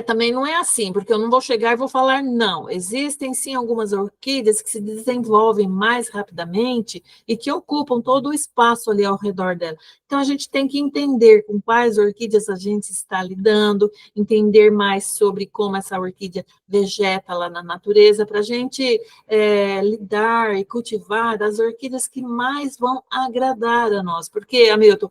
Também não é assim, porque eu não vou chegar e vou falar não. Existem sim algumas orquídeas que se desenvolvem mais rapidamente e que ocupam todo o espaço ali ao redor dela. Então a gente tem que entender com quais orquídeas a gente está lidando, entender mais sobre como essa orquídea vegeta lá na natureza, para a gente lidar e cultivar as orquídeas que mais vão agradar a nós. Porque, Hamilton,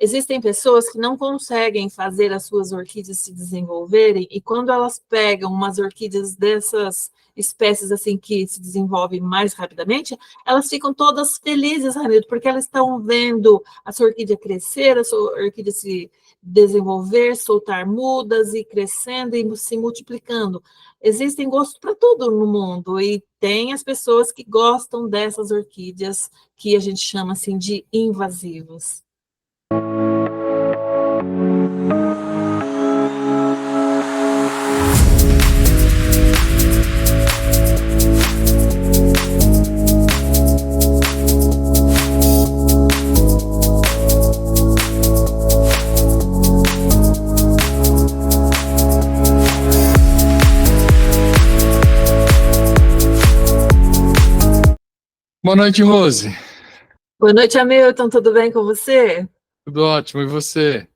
existem pessoas que não conseguem fazer as suas orquídeas se desenvolverem, e quando elas pegam umas orquídeas dessas espécies assim que se desenvolvem mais rapidamente, elas ficam todas felizes, Ramiro, porque elas estão vendo a sua orquídea crescer, a sua orquídea se desenvolver, soltar mudas e crescendo e se multiplicando. Existem gostos para tudo no mundo, e tem as pessoas que gostam dessas orquídeas que a gente chama assim de invasivas. Boa noite, Rose. Boa noite, Hamilton. Tudo bem com você? Tudo ótimo. E você?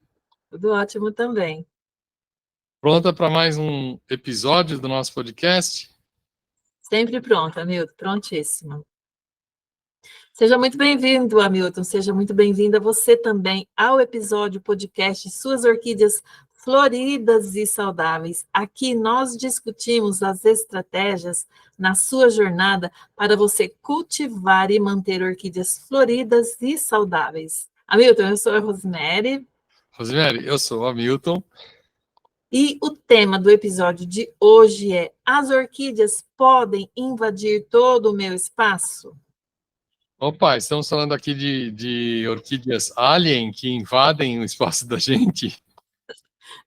Tudo ótimo também. Pronta para mais um episódio do nosso podcast? Sempre pronta, Hamilton. Prontíssima. Seja muito bem-vindo, Hamilton. Seja muito bem-vinda você também ao episódio podcast Suas Orquídeas Floridas e Saudáveis. Aqui nós discutimos as estratégias na sua jornada para você cultivar e manter orquídeas floridas e saudáveis. Hamilton, eu sou a Rosemary. Rosemary, eu sou o Hamilton. E o tema do episódio de hoje é: as orquídeas podem invadir todo o meu espaço? Opa, estamos falando aqui de orquídeas alien que invadem o espaço da gente.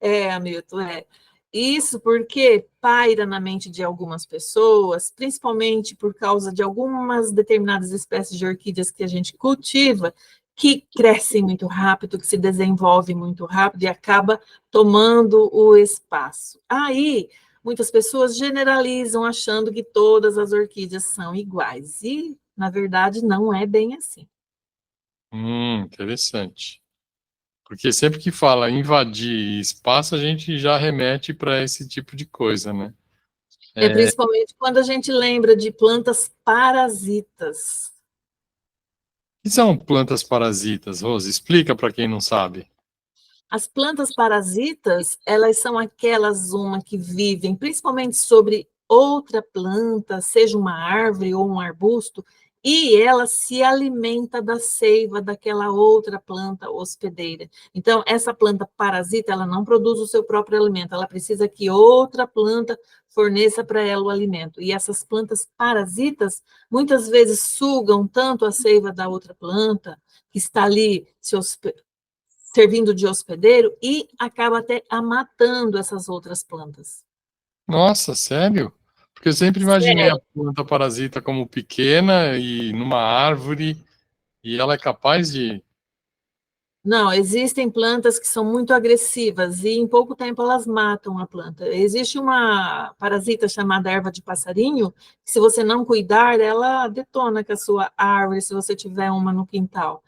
Hamilton, é. Isso porque paira na mente de algumas pessoas, principalmente por causa de algumas determinadas espécies de orquídeas que a gente cultiva, que crescem muito rápido, que se desenvolvem muito rápido e acaba tomando o espaço. Aí, muitas pessoas generalizam achando que todas as orquídeas são iguais, e, na verdade, não é bem assim. Interessante. Porque sempre que fala invadir espaço, a gente já remete para esse tipo de coisa, né? Principalmente quando a gente lembra de plantas parasitas. O que são plantas parasitas, Rose? Explica para quem não sabe. As plantas parasitas, elas são aquelas que vivem principalmente sobre outra planta, seja uma árvore ou um arbusto, e ela se alimenta da seiva daquela outra planta hospedeira. Então, essa planta parasita, ela não produz o seu próprio alimento, ela precisa que outra planta forneça para ela o alimento. E essas plantas parasitas, muitas vezes sugam tanto a seiva da outra planta, que está ali servindo de hospedeiro, e acaba até matando essas outras plantas. Nossa, sério? Porque eu sempre imaginei a Sério? planta parasita como pequena e numa árvore, e ela é capaz de... Não, existem plantas que são muito agressivas e em pouco tempo elas matam a planta. Existe uma parasita chamada erva de passarinho, que se você não cuidar, ela detona com a sua árvore, se você tiver uma no quintal.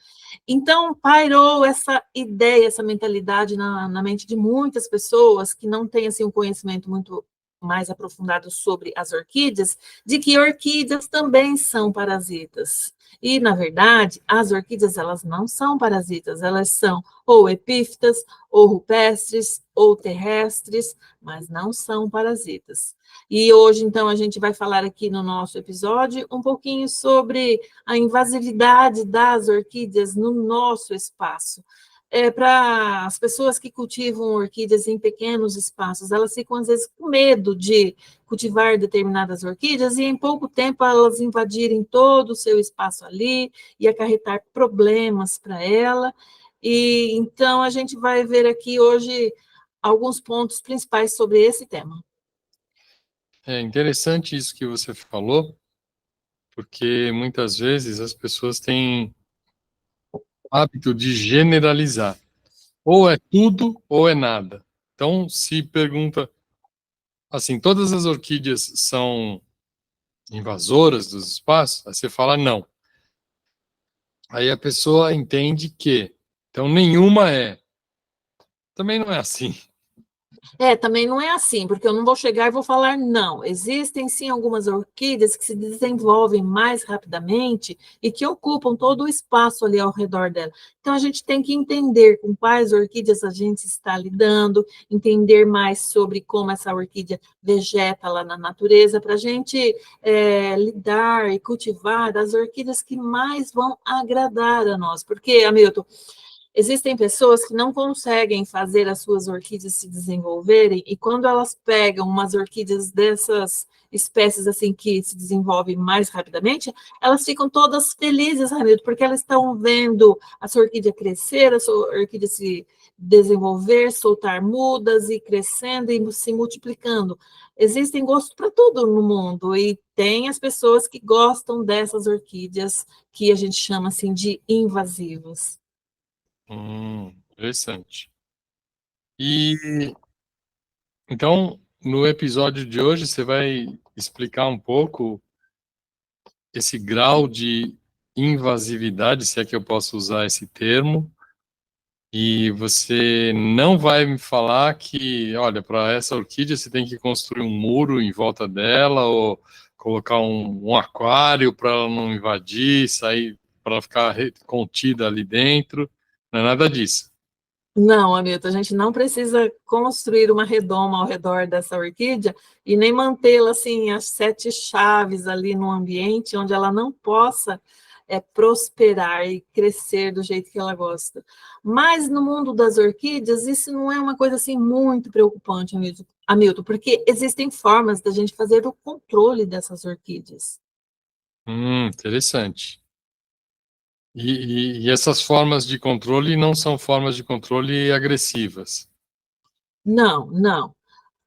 Então, pairou essa ideia, essa mentalidade na mente de muitas pessoas que não têm assim, um conhecimento muito mais aprofundado sobre as orquídeas, de que orquídeas também são parasitas. E, na verdade, as orquídeas, elas não são parasitas, elas são ou epífitas, ou rupestres, ou terrestres, mas não são parasitas. E hoje, então, a gente vai falar aqui no nosso episódio um pouquinho sobre a invasividade das orquídeas no nosso espaço. Para as pessoas que cultivam orquídeas em pequenos espaços, elas ficam, às vezes, com medo de cultivar determinadas orquídeas e, em pouco tempo, elas invadirem todo o seu espaço ali e acarretar problemas para ela. E, então, a gente vai ver aqui hoje alguns pontos principais sobre esse tema. É interessante isso que você falou, porque muitas vezes as pessoas têm o hábito de generalizar. Ou é tudo ou é nada. Então, se pergunta, assim, todas as orquídeas são invasoras dos espaços? Aí você fala não. Aí a pessoa entende que, então, nenhuma é. Também não é assim. Também não é assim, porque eu não vou chegar e vou falar não. Existem sim algumas orquídeas que se desenvolvem mais rapidamente e que ocupam todo o espaço ali ao redor dela. Então a gente tem que entender com quais orquídeas a gente está lidando, entender mais sobre como essa orquídea vegeta lá na natureza, para a gente lidar e cultivar as orquídeas que mais vão agradar a nós. Porque, Hamilton, existem pessoas que não conseguem fazer as suas orquídeas se desenvolverem, e quando elas pegam umas orquídeas dessas espécies assim que se desenvolvem mais rapidamente, elas ficam todas felizes, Ramiro, porque elas estão vendo a sua orquídea crescer, a sua orquídea se desenvolver, soltar mudas e crescendo e se multiplicando. Existem gostos para tudo no mundo, e tem as pessoas que gostam dessas orquídeas que a gente chama assim de invasivas. Interessante. E então, no episódio de hoje, você vai explicar um pouco esse grau de invasividade, se é que eu posso usar esse termo, e você não vai me falar que, olha, para essa orquídea você tem que construir um muro em volta dela, ou colocar um aquário para ela não invadir, sair, para ela ficar contida ali dentro, não é nada disso. Não, Hamilton, a gente não precisa construir uma redoma ao redor dessa orquídea e nem mantê-la assim, as sete chaves ali no ambiente onde ela não possa prosperar e crescer do jeito que ela gosta. Mas no mundo das orquídeas, isso não é uma coisa assim muito preocupante, Hamilton, porque existem formas da gente fazer o controle dessas orquídeas. Interessante. E essas formas de controle não são formas de controle agressivas. Não, não.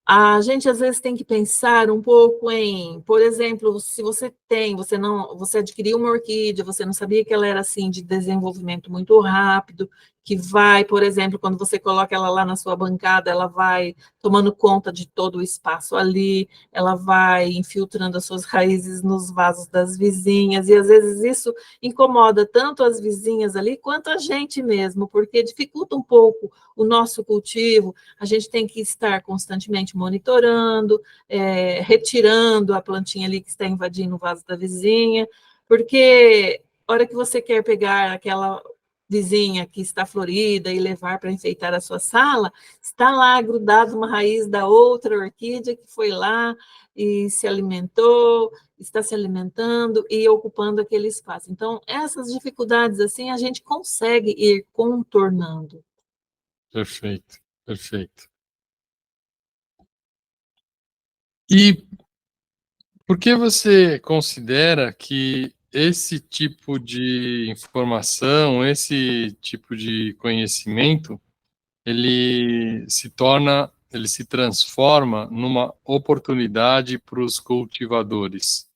A gente às vezes tem que pensar um pouco em, por exemplo, se você adquiriu uma orquídea, você não sabia que ela era assim de desenvolvimento muito rápido, que vai, por exemplo, quando você coloca ela lá na sua bancada, ela vai tomando conta de todo o espaço ali, ela vai infiltrando as suas raízes nos vasos das vizinhas, e às vezes isso incomoda tanto as vizinhas ali quanto a gente mesmo, porque dificulta um pouco o nosso cultivo. A gente tem que estar constantemente monitorando, retirando a plantinha ali que está invadindo o vaso da vizinha, porque a hora que você quer pegar aquela vizinha que está florida e levar para enfeitar a sua sala, está lá grudado uma raiz da outra orquídea que foi lá e se alimentou, está se alimentando e ocupando aquele espaço. Então, essas dificuldades assim a gente consegue ir contornando. Perfeito, perfeito. E por que você considera que esse tipo de informação, esse tipo de conhecimento, ele se transforma numa oportunidade para os cultivadores?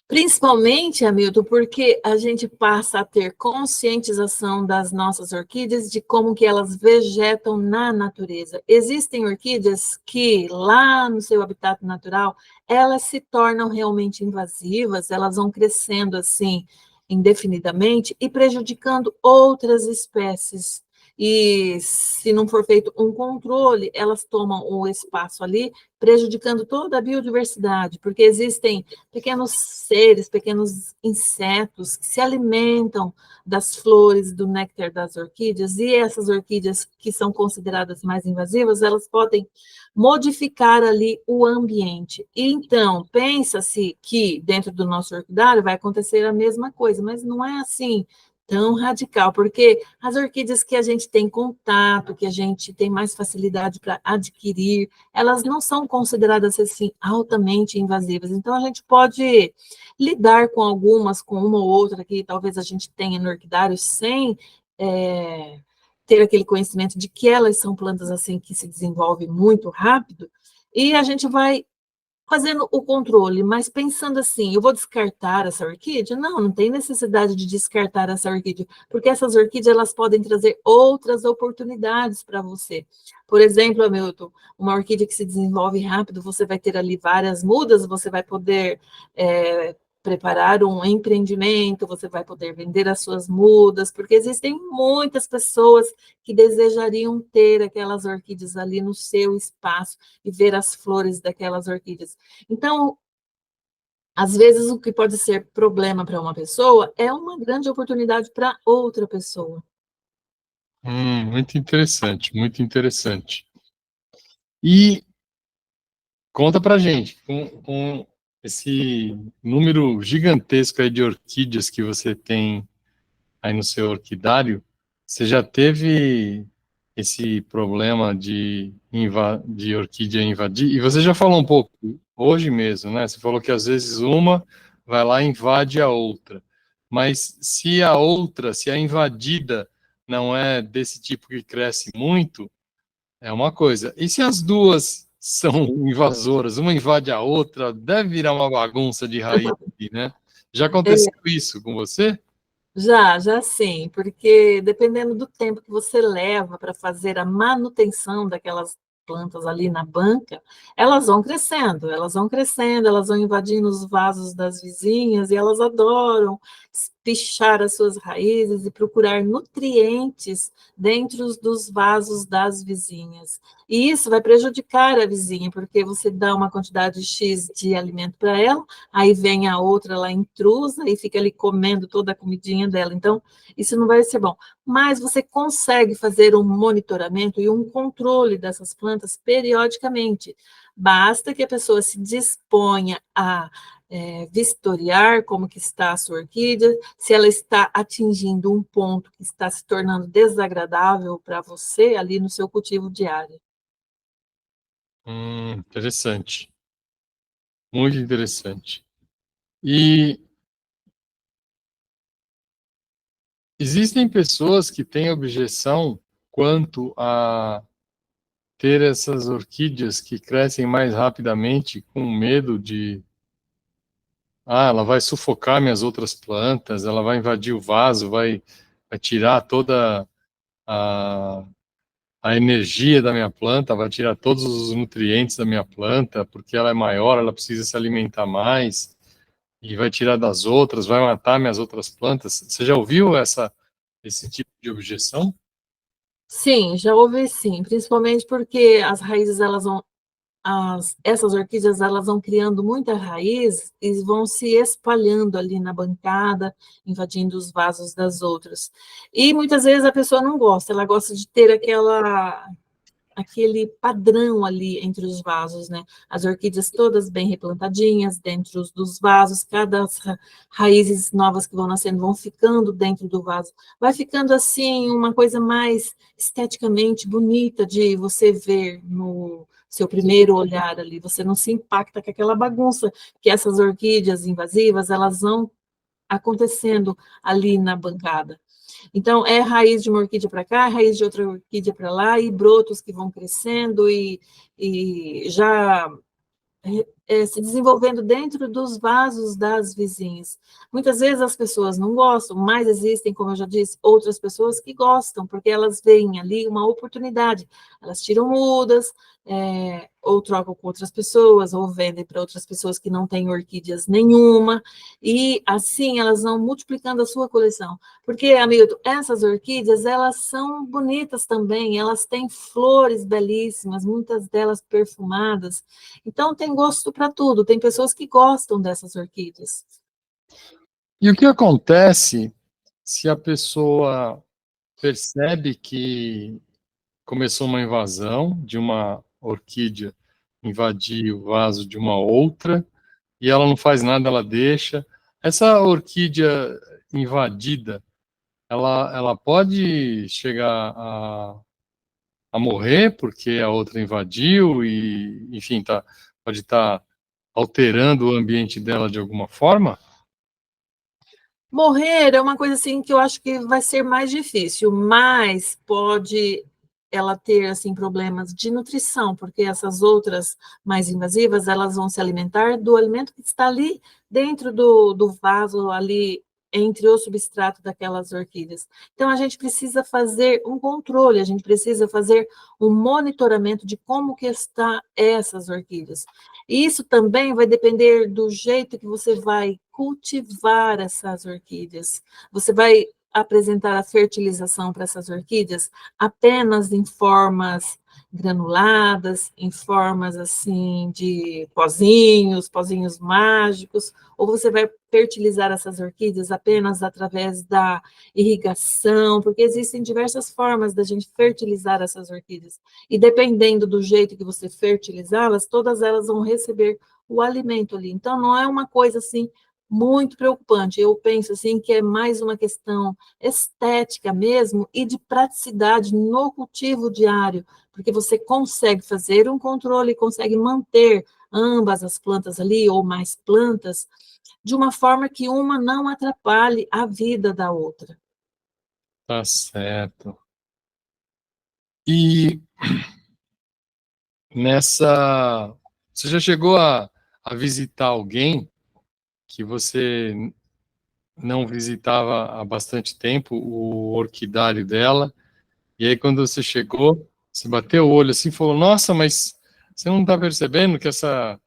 Principalmente, Hamilton, porque a gente passa a ter conscientização das nossas orquídeas, de como que elas vegetam na natureza. Existem orquídeas que, lá no seu habitat natural, elas se tornam realmente invasivas, elas vão crescendo assim, indefinidamente, e prejudicando outras espécies. E se não for feito um controle, elas tomam o espaço ali, prejudicando toda a biodiversidade, porque existem pequenos seres, pequenos insetos que se alimentam das flores, do néctar das orquídeas, e essas orquídeas que são consideradas mais invasivas, elas podem modificar ali o ambiente. Então, pensa-se que dentro do nosso orquidário vai acontecer a mesma coisa, mas não é assim tão radical, porque as orquídeas que a gente tem contato, que a gente tem mais facilidade para adquirir, elas não são consideradas assim altamente invasivas. Então a gente pode lidar com algumas, com uma ou outra que talvez a gente tenha no orquidário sem ter aquele conhecimento de que elas são plantas assim que se desenvolvem muito rápido, e a gente vai fazendo o controle, mas pensando assim, eu vou descartar essa orquídea? Não, não tem necessidade de descartar essa orquídea, porque essas orquídeas elas podem trazer outras oportunidades para você. Por exemplo, Hamilton, uma orquídea que se desenvolve rápido, você vai ter ali várias mudas, você vai poder preparar um empreendimento, você vai poder vender as suas mudas, porque existem muitas pessoas que desejariam ter aquelas orquídeas ali no seu espaço e ver as flores daquelas orquídeas. Então, às vezes, o que pode ser problema para uma pessoa é uma grande oportunidade para outra pessoa. Muito interessante, muito interessante. E conta pra gente, com esse número gigantesco aí de orquídeas que você tem aí no seu orquidário, você já teve esse problema de orquídea invadir? E você já falou um pouco hoje mesmo, né? Você falou que às vezes uma vai lá e invade a outra. Mas se a invadida não é desse tipo que cresce muito, é uma coisa. E se as duas são invasoras, uma invade a outra, deve virar uma bagunça de raiz, né? Já aconteceu isso com você? Já sim, porque dependendo do tempo que você leva para fazer a manutenção daquelas plantas ali na banca, elas vão crescendo, elas vão invadindo os vasos das vizinhas e elas adoram pichar as suas raízes e procurar nutrientes dentro dos vasos das vizinhas. E isso vai prejudicar a vizinha, porque você dá uma quantidade X de alimento para ela, aí vem a outra lá intrusa e fica ali comendo toda a comidinha dela. Então, isso não vai ser bom. Mas você consegue fazer um monitoramento e um controle dessas plantas periodicamente. Basta que a pessoa se disponha a vistoriar como que está a sua orquídea, se ela está atingindo um ponto que está se tornando desagradável para você ali no seu cultivo diário. Interessante. Muito interessante. E existem pessoas que têm objeção quanto a ter essas orquídeas que crescem mais rapidamente, com medo de, ela vai sufocar minhas outras plantas, ela vai invadir o vaso, vai tirar toda a, a energia da minha planta, vai tirar todos os nutrientes da minha planta, porque ela é maior, ela precisa se alimentar mais, e vai tirar das outras, vai matar minhas outras plantas. Você já ouviu esse tipo de objeção? Sim, já ouvi sim, principalmente porque as raízes elas vão essas orquídeas elas vão criando muita raiz e vão se espalhando ali na bancada, invadindo os vasos das outras. E muitas vezes a pessoa não gosta, ela gosta de ter aquele padrão ali entre os vasos, né? As orquídeas todas bem replantadinhas dentro dos vasos, cada raízes novas que vão nascendo vão ficando dentro do vaso. Vai ficando assim uma coisa mais esteticamente bonita de você ver no seu primeiro olhar ali, você não se impacta com aquela bagunça que essas orquídeas invasivas, elas vão acontecendo ali na bancada. Então, é raiz de uma orquídea para cá, raiz de outra orquídea para lá, e brotos que vão crescendo e já se desenvolvendo dentro dos vasos das vizinhas. Muitas vezes as pessoas não gostam, mas existem, como eu já disse, outras pessoas que gostam, porque elas veem ali uma oportunidade. Elas tiram mudas, ou trocam com outras pessoas, ou vendem para outras pessoas que não têm orquídeas nenhuma, e assim elas vão multiplicando a sua coleção. Porque, Hamilton, essas orquídeas, elas são bonitas também, elas têm flores belíssimas, muitas delas perfumadas, então tem gosto para tudo, tem pessoas que gostam dessas orquídeas. E o que acontece se a pessoa percebe que começou uma invasão de uma orquídea, invadir o vaso de uma outra, e ela não faz nada, ela deixa? Essa orquídea invadida, ela pode chegar a morrer porque a outra invadiu e, enfim, pode estar alterando o ambiente dela de alguma forma? Morrer é uma coisa assim que eu acho que vai ser mais difícil, mas pode ela ter assim problemas de nutrição, porque essas outras mais invasivas, elas vão se alimentar do alimento que está ali dentro do vaso, ali entre o substrato daquelas orquídeas. Então, a gente precisa fazer um controle, a gente precisa fazer um monitoramento de como que está essas orquídeas. E isso também vai depender do jeito que você vai cultivar essas orquídeas. Você vai apresentar a fertilização para essas orquídeas apenas em formas granuladas, em formas assim de pozinhos, pozinhos mágicos, ou você vai fertilizar essas orquídeas apenas através da irrigação, porque existem diversas formas da gente fertilizar essas orquídeas. E dependendo do jeito que você fertilizá-las, todas elas vão receber o alimento ali. Então não é uma coisa assim muito preocupante. Eu penso assim que é mais uma questão estética mesmo e de praticidade no cultivo diário, porque você consegue fazer um controle, consegue manter ambas as plantas ali, ou mais plantas, de uma forma que uma não atrapalhe a vida da outra. Tá certo. E nessa... Você já chegou a visitar alguém que você não visitava há bastante tempo, o orquidário dela, e aí quando você chegou, você bateu o olho assim e falou, nossa, mas você não está percebendo que essa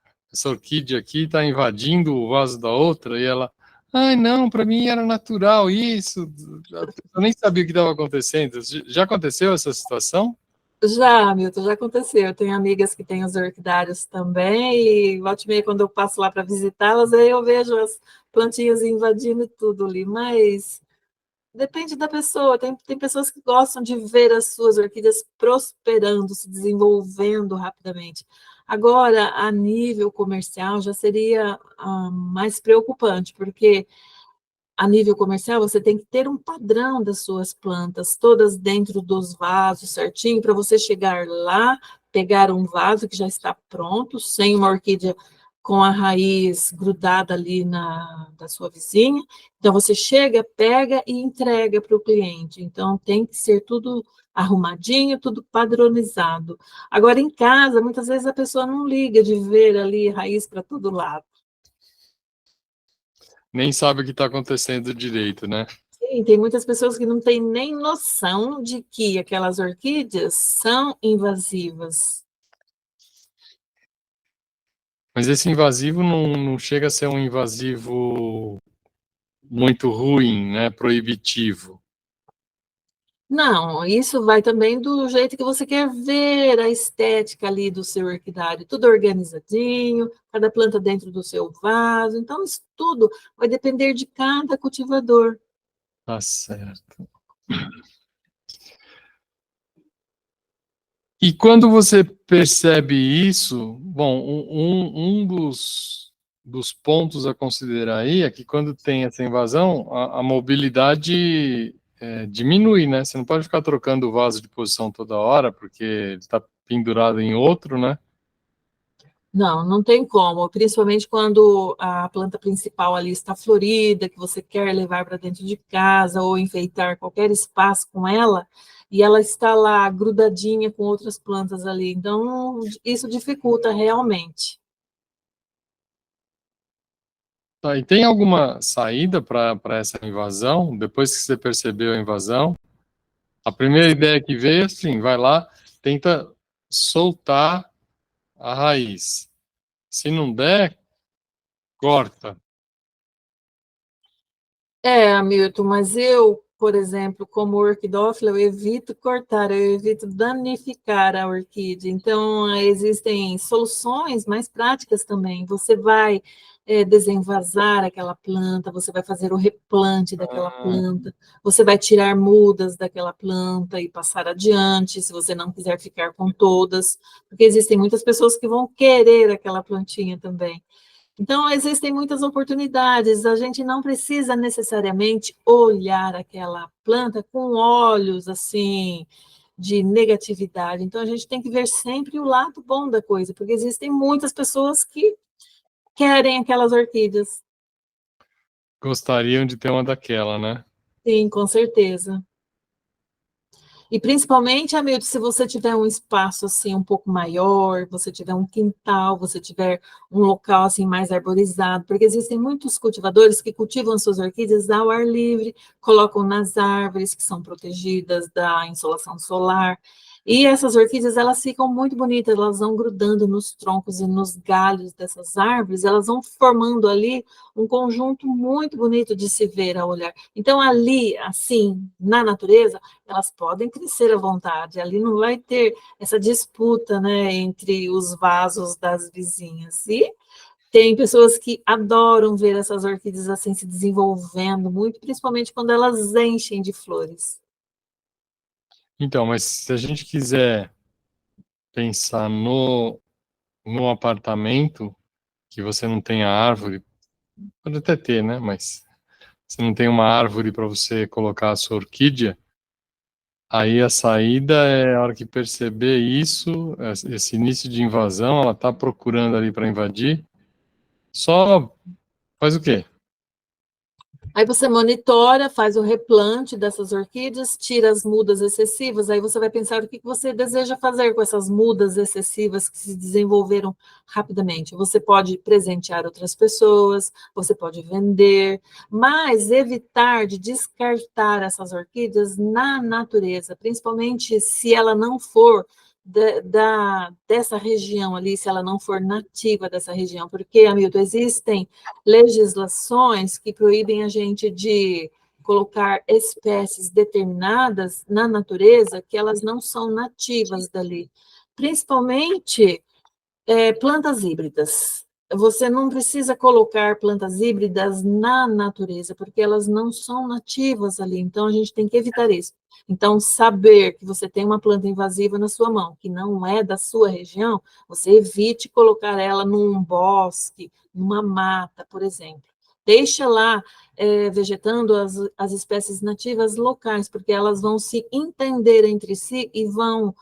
orquídea aqui está invadindo o vaso da outra? E ela, ai, não, para mim era natural isso, eu nem sabia o que estava acontecendo. Já aconteceu essa situação? Já, Milton, já aconteceu. Eu tenho amigas que têm os orquidários também, e volta e meia, quando eu passo lá para visitá-las, aí eu vejo as plantinhas invadindo tudo ali, mas depende da pessoa. Tem pessoas que gostam de ver as suas orquídeas prosperando, se desenvolvendo rapidamente. Agora, a nível comercial, já seria mais preocupante, porque a nível comercial, você tem que ter um padrão das suas plantas, todas dentro dos vasos certinho, para você chegar lá, pegar um vaso que já está pronto, sem uma orquídea com a raiz grudada ali da sua vizinha. Então, você chega, pega e entrega para o cliente. Então, tem que ser tudo arrumadinho, tudo padronizado. Agora, em casa, muitas vezes a pessoa não liga de ver ali raiz para todo lado. Nem sabe o que está acontecendo direito, né? Sim, tem muitas pessoas que não têm nem noção de que aquelas orquídeas são invasivas. Mas esse invasivo não chega a ser um invasivo muito ruim, né? Proibitivo. Não, isso vai também do jeito que você quer ver a estética ali do seu orquidário, tudo organizadinho, cada planta dentro do seu vaso. Então, isso tudo vai depender de cada cultivador. Tá certo. E quando você percebe isso, bom, um dos pontos a considerar aí é que quando tem essa invasão, a mobilidade diminui, né? Você não pode ficar trocando o vaso de posição toda hora, porque ele está pendurado em outro, né? Não, não tem como, principalmente quando a planta principal ali está florida, que você quer levar para dentro de casa ou enfeitar qualquer espaço com ela, e ela está lá grudadinha com outras plantas ali. Então, isso dificulta realmente. Tá, e tem alguma saída para essa invasão? Depois que você percebeu a invasão, a primeira ideia que veio, assim, vai lá, tenta soltar a raiz. Se não der, corta. É, Hamilton, mas eu, por exemplo, como orquidófila, eu evito cortar, eu evito danificar a orquídea. Então, existem soluções mais práticas também. Você vai desenvasar aquela planta, você vai fazer o replante daquela Ah, planta, você vai tirar mudas daquela planta e passar adiante, se você não quiser ficar com todas, porque existem muitas pessoas que vão querer aquela plantinha também. Então, existem muitas oportunidades. A gente não precisa necessariamente olhar aquela planta com olhos assim de negatividade. Então, a gente tem que ver sempre o lado bom da coisa, porque existem muitas pessoas que querem aquelas orquídeas. gostariam de ter uma daquela, né? Sim, com certeza. E principalmente, Hamilton, se você tiver um espaço assim um pouco maior, você tiver um quintal, você tiver um local assim mais arborizado, porque existem muitos cultivadores que cultivam suas orquídeas ao ar livre, colocam nas árvores que são protegidas da insolação solar. E essas orquídeas, elas ficam muito bonitas, elas vão grudando nos troncos e nos galhos dessas árvores, elas vão formando ali um conjunto muito bonito de se ver ao olhar. Então, ali, assim, na natureza, elas podem crescer à vontade, ali não vai ter essa disputa, né, entre os vasos das vizinhas. E tem pessoas que adoram ver essas orquídeas assim se desenvolvendo muito, principalmente quando elas enchem de flores. Então, mas se a gente quiser pensar no apartamento, que você não tem a árvore, pode até ter, né? Mas você não tem uma árvore para você colocar a sua orquídea, aí a saída é a hora que perceber isso, esse início de invasão, ela está procurando ali para invadir, só faz o quê? Aí você monitora, faz o replante dessas orquídeas, tira as mudas excessivas, aí você vai pensar o que você deseja fazer com essas mudas excessivas que se desenvolveram rapidamente. Você pode presentear outras pessoas, você pode vender, mas evitar de descartar essas orquídeas na natureza, principalmente se ela não for dessa região ali, se ela não for nativa dessa região, porque, Hamilton, existem legislações que proíbem a gente de colocar espécies determinadas na natureza que elas não são nativas dali, principalmente plantas híbridas. Você não precisa colocar plantas híbridas na natureza, porque elas não são nativas ali, então a gente tem que evitar isso. Então, saber que você tem uma planta invasiva na sua mão, que não é da sua região, você evite colocar ela num bosque, numa mata, por exemplo. Deixa lá vegetando as espécies nativas locais, porque elas vão se entender entre si e vão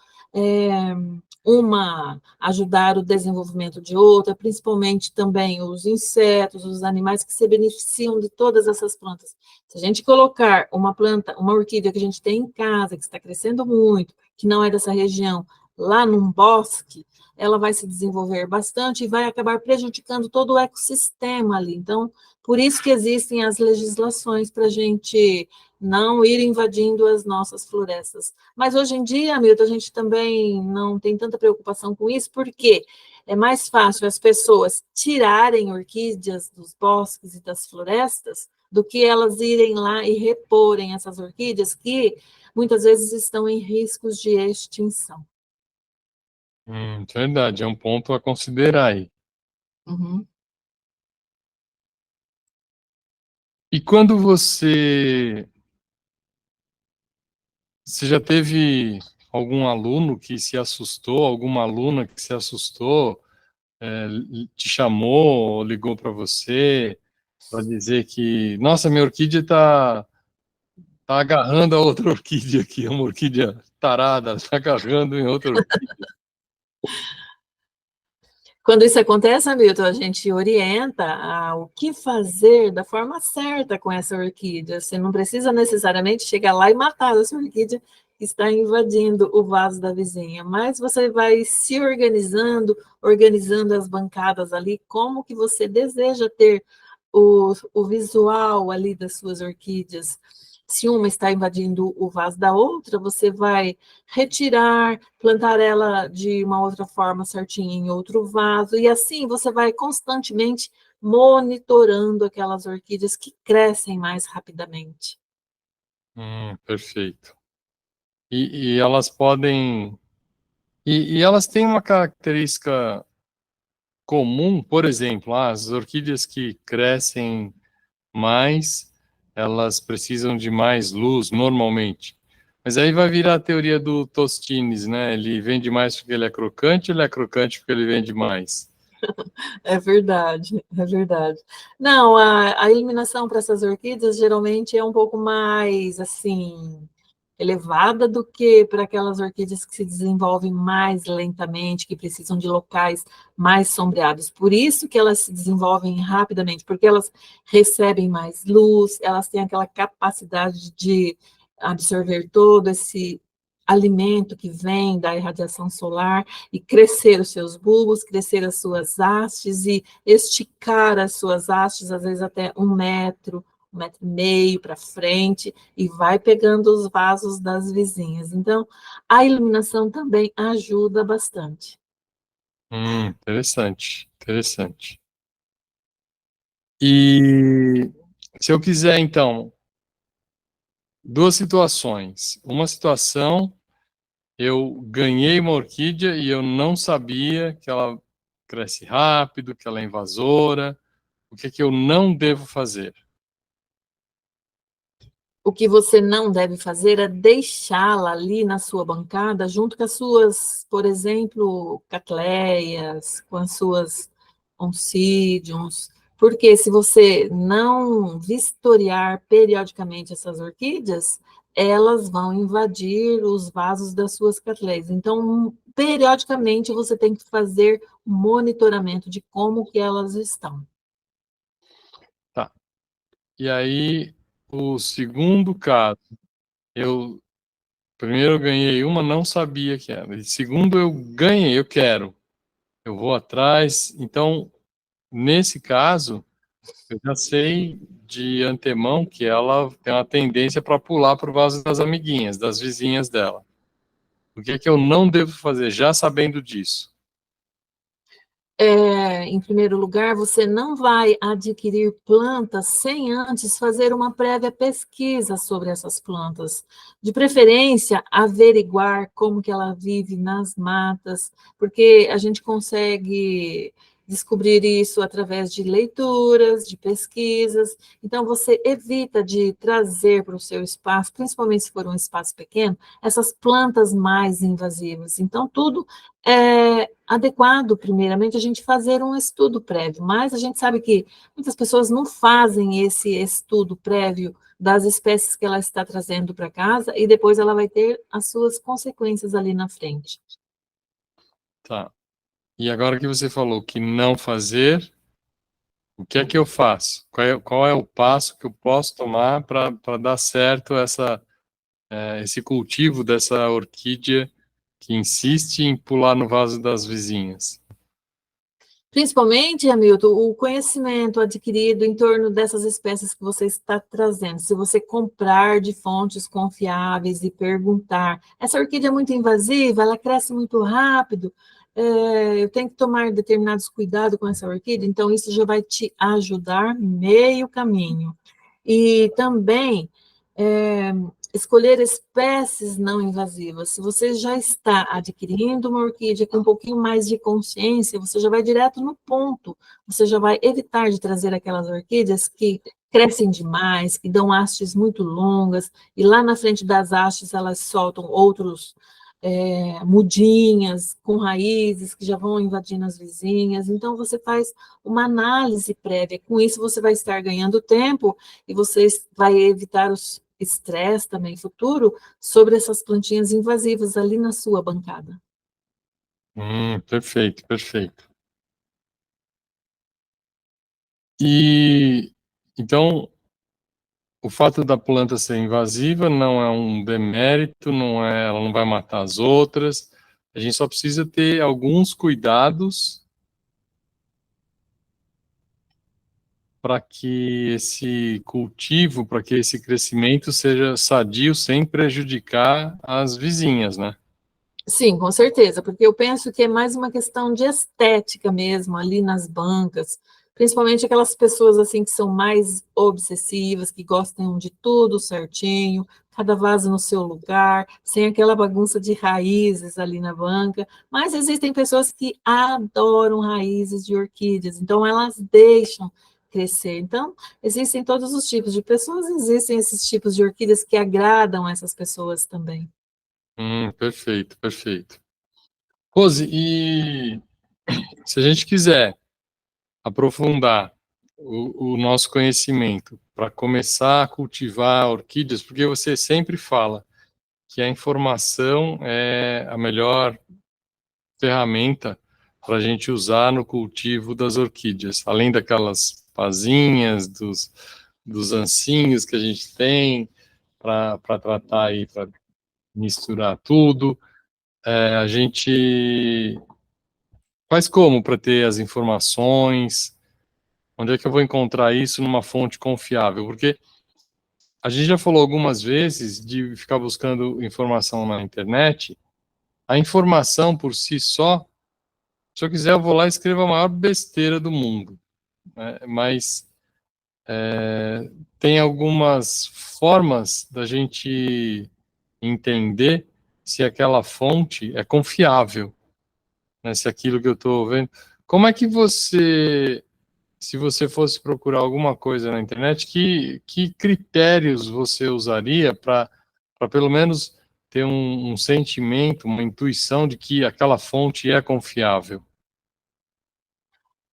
uma ajudar o desenvolvimento de outra, principalmente também os insetos, os animais que se beneficiam de todas essas plantas. Se a gente colocar uma planta, uma orquídea que a gente tem em casa, que está crescendo muito, que não é dessa região, lá num bosque, ela vai se desenvolver bastante e vai acabar prejudicando todo o ecossistema ali. Então, por isso que existem as legislações para a gente não ir invadindo as nossas florestas. Mas hoje em dia, Milton, a gente também não tem tanta preocupação com isso, porque é mais fácil as pessoas tirarem orquídeas dos bosques e das florestas do que elas irem lá e reporem essas orquídeas que muitas vezes estão em riscos de extinção. Verdade, é um ponto a considerar aí. Uhum. E quando você já teve algum aluno que se assustou, alguma aluna que se assustou, é, te chamou, ligou para você para dizer que, nossa, minha orquídea tá agarrando a outra orquídea aqui, é uma orquídea tarada, está agarrando em outra orquídea. Quando isso acontece, Hamilton, a gente orienta o que fazer da forma certa com essa orquídea. Você não precisa necessariamente chegar lá e matar essa orquídea que está invadindo o vaso da vizinha, mas você vai se organizando, organizando as bancadas ali, como que você deseja ter o visual ali das suas orquídeas. Se uma está invadindo o vaso da outra, você vai retirar, plantar ela de uma outra forma certinha em outro vaso, e assim você vai constantemente monitorando aquelas orquídeas que crescem mais rapidamente. Perfeito. E elas podem. E elas têm uma característica comum, por exemplo, as orquídeas que crescem mais, elas precisam de mais luz normalmente. Mas aí vai virar a teoria do Tostines, né? Ele vende mais porque ele é crocante, ou ele é crocante porque ele vende mais? É verdade, é verdade. Não, a iluminação para essas orquídeas geralmente é um pouco mais, assim, elevada do que para aquelas orquídeas que se desenvolvem mais lentamente, que precisam de locais mais sombreados. Por isso que elas se desenvolvem rapidamente, porque elas recebem mais luz, elas têm aquela capacidade de absorver todo esse alimento que vem da irradiação solar e crescer os seus bulbos, crescer as suas hastes e esticar as suas hastes, às vezes até 1 metro, 1,5 metros para frente, e vai pegando os vasos das vizinhas. Então, a iluminação também ajuda bastante. Interessante, interessante. E se eu quiser, então, duas situações. Uma situação, eu ganhei uma orquídea e eu não sabia que ela cresce rápido, que ela é invasora. O que é que eu não devo fazer? O que você não deve fazer é deixá-la ali na sua bancada, junto com as suas, por exemplo, catleias, com as suas oncidiums, porque se você não vistoriar periodicamente essas orquídeas, elas vão invadir os vasos das suas catleias. Então, periodicamente, você tem que fazer monitoramento de como que elas estão. Tá. E aí, o segundo caso, eu primeiro eu ganhei uma, não sabia que era. E segundo, eu ganhei, eu quero. Eu vou atrás. Então, nesse caso, eu já sei de antemão que ela tem uma tendência para pular para o vaso das amiguinhas, das vizinhas dela. O que é que eu não devo fazer, já sabendo disso? Em primeiro lugar, você não vai adquirir plantas sem antes fazer uma prévia pesquisa sobre essas plantas. De preferência, averiguar como que ela vive nas matas, porque a gente consegue descobrir isso através de leituras, de pesquisas. Então, você evita de trazer para o seu espaço, principalmente se for um espaço pequeno, essas plantas mais invasivas. Então, tudo é adequado, primeiramente, a gente fazer um estudo prévio, mas a gente sabe que muitas pessoas não fazem esse estudo prévio das espécies que ela está trazendo para casa e depois ela vai ter as suas consequências ali na frente. Tá. E agora que você falou que não fazer, o que é que eu faço? Qual é o passo que eu posso tomar para dar certo esse cultivo dessa orquídea que insiste em pular no vaso das vizinhas? Principalmente, Hamilton, o conhecimento adquirido em torno dessas espécies que você está trazendo. Se você comprar de fontes confiáveis e perguntar, essa orquídea é muito invasiva, ela cresce muito rápido, eu tenho que tomar determinados cuidados com essa orquídea, então isso já vai te ajudar meio caminho. E também escolher espécies não invasivas. Se você já está adquirindo uma orquídea com um pouquinho mais de consciência, você já vai direto no ponto. Você já vai evitar de trazer aquelas orquídeas que crescem demais, que dão hastes muito longas, e lá na frente das hastes elas soltam outros mudinhas com raízes que já vão invadindo as vizinhas. Então, você faz uma análise prévia. Com isso, você vai estar ganhando tempo e você vai evitar os estresse também futuro sobre essas plantinhas invasivas ali na sua bancada. Perfeito, perfeito. E então, o fato da planta ser invasiva não é um demérito, ela não vai matar as outras. A gente só precisa ter alguns cuidados para que esse cultivo, para que esse crescimento seja sadio sem prejudicar as vizinhas, né? Sim, com certeza, porque eu penso que é mais uma questão de estética mesmo, ali nas bancas, principalmente aquelas pessoas assim que são mais obsessivas, que gostam de tudo certinho, cada vaso no seu lugar, sem aquela bagunça de raízes ali na banca, mas existem pessoas que adoram raízes de orquídeas, então elas deixam crescer. Então, existem todos os tipos de pessoas, existem esses tipos de orquídeas que agradam essas pessoas também. Perfeito, perfeito. Rose, e se a gente quiser aprofundar o nosso conhecimento para começar a cultivar orquídeas, porque você sempre fala que a informação é a melhor ferramenta para a gente usar no cultivo das orquídeas, além daquelas pazinhas, dos ancinhos que a gente tem para tratar aí, misturar tudo. A gente faz como para ter as informações? Onde é que eu vou encontrar isso numa fonte confiável? Porque a gente já falou algumas vezes de ficar buscando informação na internet. A informação por si só, se eu quiser, eu vou lá e escrevo a maior besteira do mundo, né? Mas tem algumas formas da gente entender se aquela fonte é confiável, né? Se aquilo que eu estou vendo. Como é que você, se você fosse procurar alguma coisa na internet, que critérios você usaria para pelo menos ter um sentimento, uma intuição de que aquela fonte é confiável?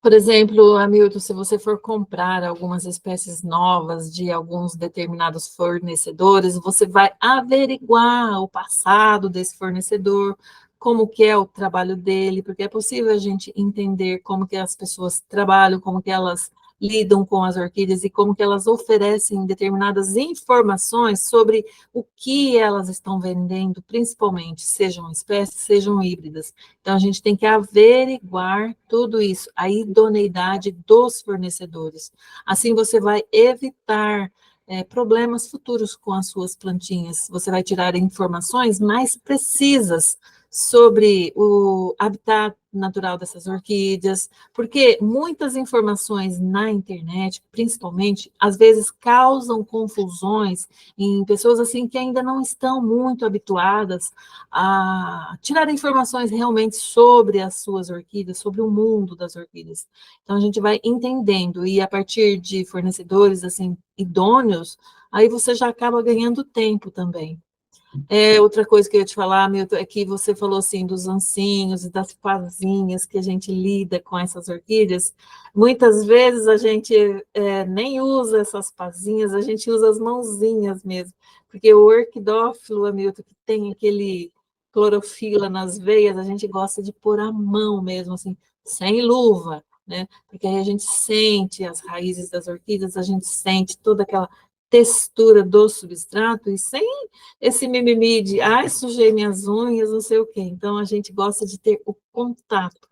Por exemplo, Hamilton, se você for comprar algumas espécies novas de alguns determinados fornecedores, você vai averiguar o passado desse fornecedor, como que é o trabalho dele, porque é possível a gente entender como que as pessoas trabalham, como que elas lidam com as orquídeas e como que elas oferecem determinadas informações sobre o que elas estão vendendo, principalmente, sejam espécies, sejam híbridas. Então, a gente tem que averiguar tudo isso, a idoneidade dos fornecedores. Assim, você vai evitar problemas futuros com as suas plantinhas. Você vai tirar informações mais precisas sobre o habitat natural dessas orquídeas, porque muitas informações na internet, principalmente, às vezes causam confusões em pessoas assim que ainda não estão muito habituadas a tirar informações realmente sobre as suas orquídeas, sobre o mundo das orquídeas. Então a gente vai entendendo e a partir de fornecedores assim idôneos, aí você já acaba ganhando tempo também. Outra coisa que eu ia te falar, Milton, é que você falou assim dos ancinhos e das pazinhas que a gente lida com essas orquídeas. Muitas vezes a gente nem usa essas pazinhas, a gente usa as mãozinhas mesmo, porque o orquidófilo, Milton, que tem aquele clorofila nas veias, a gente gosta de pôr a mão mesmo, assim, sem luva, né? Porque aí a gente sente as raízes das orquídeas, a gente sente toda aquela textura do substrato e sem esse mimimi de, ai, sujei minhas unhas, não sei o quê. Então, a gente gosta de ter o contato,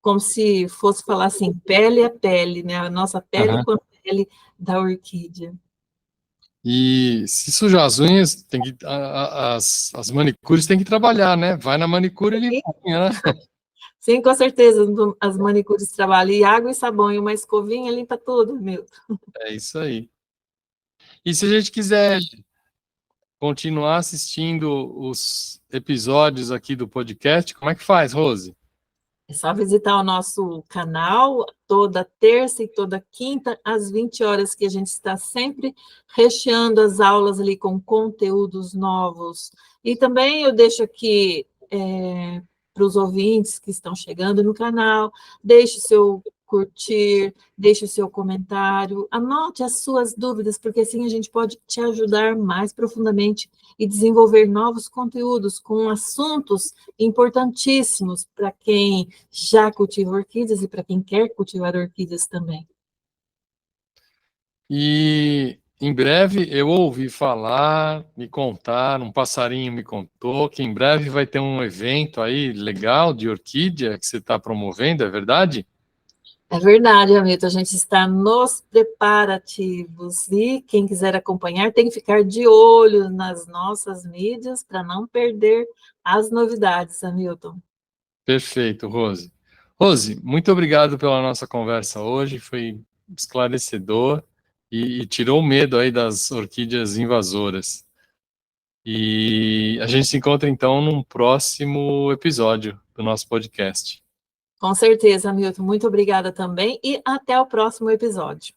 como se fosse falar assim, pele a pele, né? A nossa pele Aham. com a pele da orquídea. E se sujar as unhas, tem que, as manicures têm que trabalhar, né? Vai na manicure e limpa Sim, a unha, né? sim, com certeza, as manicures trabalham, e água e sabão, e uma escovinha limpa tudo, meu. É isso aí. E se a gente quiser continuar assistindo os episódios aqui do podcast, como é que faz, Rose? É só visitar o nosso canal toda terça e toda quinta, às 20 horas, que a gente está sempre recheando as aulas ali com conteúdos novos. E também eu deixo aqui para os ouvintes que estão chegando no canal, deixe o seu curtir, deixe o seu comentário, anote as suas dúvidas, porque assim a gente pode te ajudar mais profundamente e desenvolver novos conteúdos com assuntos importantíssimos para quem já cultiva orquídeas e para quem quer cultivar orquídeas também. E em breve eu ouvi falar, me contar, um passarinho me contou que em breve vai ter um evento aí legal de orquídea que você está promovendo, é verdade? É verdade, Hamilton, a gente está nos preparativos e quem quiser acompanhar tem que ficar de olho nas nossas mídias para não perder as novidades, Hamilton. Perfeito, Rose. Rose, muito obrigado pela nossa conversa hoje, foi esclarecedor e tirou o medo aí das orquídeas invasoras. E a gente se encontra então num próximo episódio do nosso podcast. Com certeza, Hamilton, muito obrigada também e até o próximo episódio.